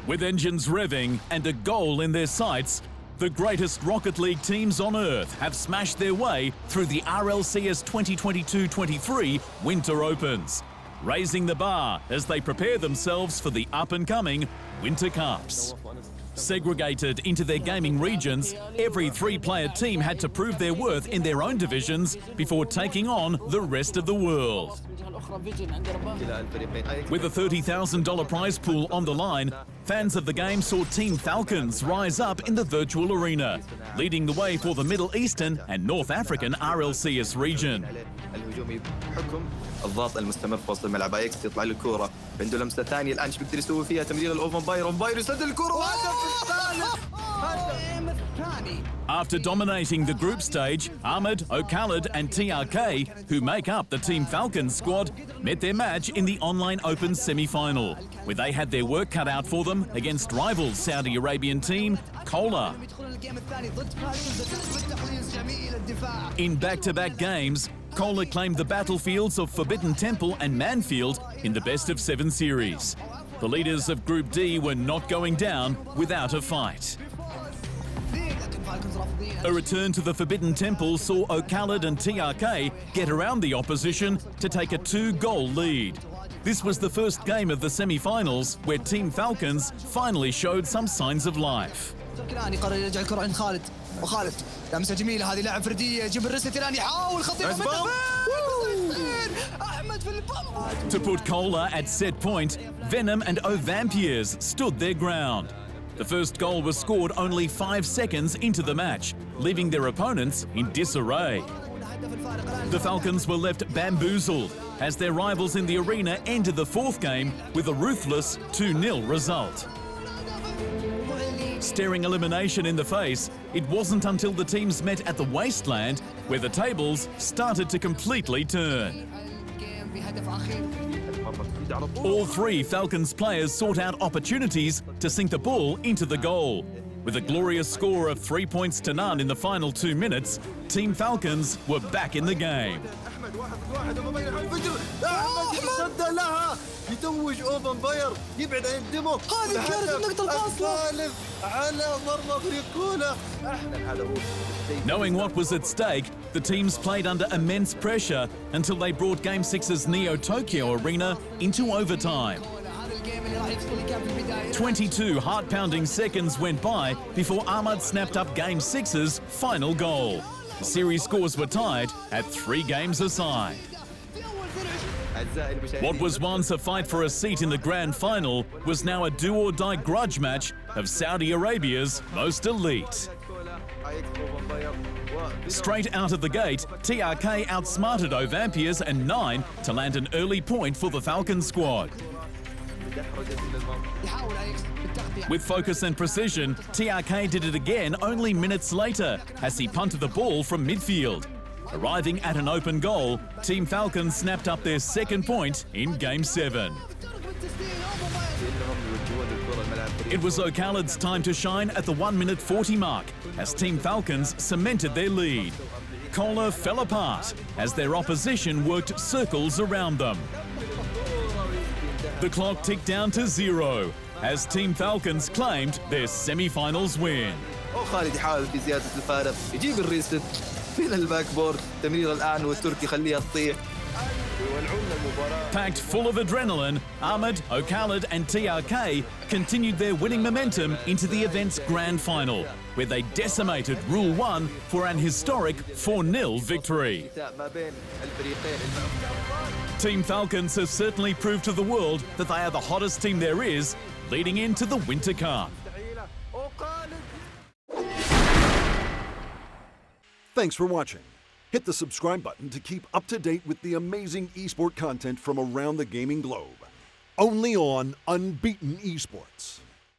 With engines revving and a goal in their sights, the greatest Rocket League teams on Earth have smashed their way through the RLCS 2022-23 Winter Opens, raising the bar as they prepare themselves for the up-and-coming Winter Cups. Segregated into their gaming regions, every three-player team had to prove their worth in their own divisions before taking on the rest of the world. With a $30,000 prize pool on the line, fans of the game saw Team Falcons rise up in the virtual arena, leading the way for the Middle Eastern and North African RLCS region. الضغط المستمر في وسط الملعب ايكس يطلع له الكوره عنده لمسه ثانيه الان شو بيقدر يسوي فيها تمرير الاوفن يسدد الكوره وهدف الثالث. After dominating the group stage, Ahmed, oKhaliD and TRK, who make up the Team Falcons squad, met their match in the online Open semi-final, where they had their work cut out for them against rival Saudi Arabian team Cola. In back-to-back games, Cola claimed the battlefields of Forbidden Temple and Manfield in the best-of-7 series. The leaders of Group D were not going down without a fight. A return to the Forbidden Temple saw oKhaliD and TRK get around the opposition to take a 2-goal lead. This was the first game of the semi-finals where Team Falcons finally showed some signs of life. وخالد لمسه جميله هذه لاعب فرديه يجيب الريست الان يحاول خطيره احمد في البام. To put Cola at set point, Venom and oVampiers stood their ground. The first goal was scored only 5 seconds into the match, leaving their opponents in disarray. The Falcons were left bamboozled as their rivals in the arena ended the fourth game with a ruthless 2-0 result. Staring elimination in the face, it wasn't until the teams met at the Wasteland where the tables started to completely turn. All three Falcons players sought out opportunities to sink the ball into the goal. With a glorious score of 3 points to none in the final 2 minutes, Team Falcons were back in the game. يتوج اوفن باير يبعد عن الدمو هذه كانت النقطة الفاصلة على مرمى فريق كولا. Knowing what was at stake, the teams played under immense pressure until they brought Game 6's Neo Tokyo Arena into overtime. 22 heart-pounding seconds went by before Ahmed snapped up Game 6's final goal. The series scores were tied at 3 games aside. What was once a fight for a seat in the grand final was now a do-or-die grudge match of Saudi Arabia's most elite. Straight out of the gate, TRK outsmarted oVampiers and 9 to land an early point for the Falcon squad. With focus and precision, TRK did it again only minutes later as he punted the ball from midfield. Arriving at an open goal, Team Falcons snapped up their second point in Game 7. It was oKhaliD's time to shine at the 1-minute 40 mark as Team Falcons cemented their lead. Cola fell apart as their opposition worked circles around them. The clock ticked down to 0 as Team Falcons claimed their semi-finals win. oKhaliD يحاول في زيادة الفارق يجيب الريست فين الباك بورد تمرير الآن والتركي خليها تطيح. Packed full of adrenaline, Ahmed, oKhaliD and TRK continued their winning momentum into the event's grand final, where they decimated Rule 1 for an historic 4-0 victory. Team Falcons has certainly proved to the world that they are the hottest team there is, leading into the Winter Cup. Thanks for watching. Hit the subscribe button to keep up to date with the amazing eSport content from around the gaming globe. Only on Unbeaten Esports.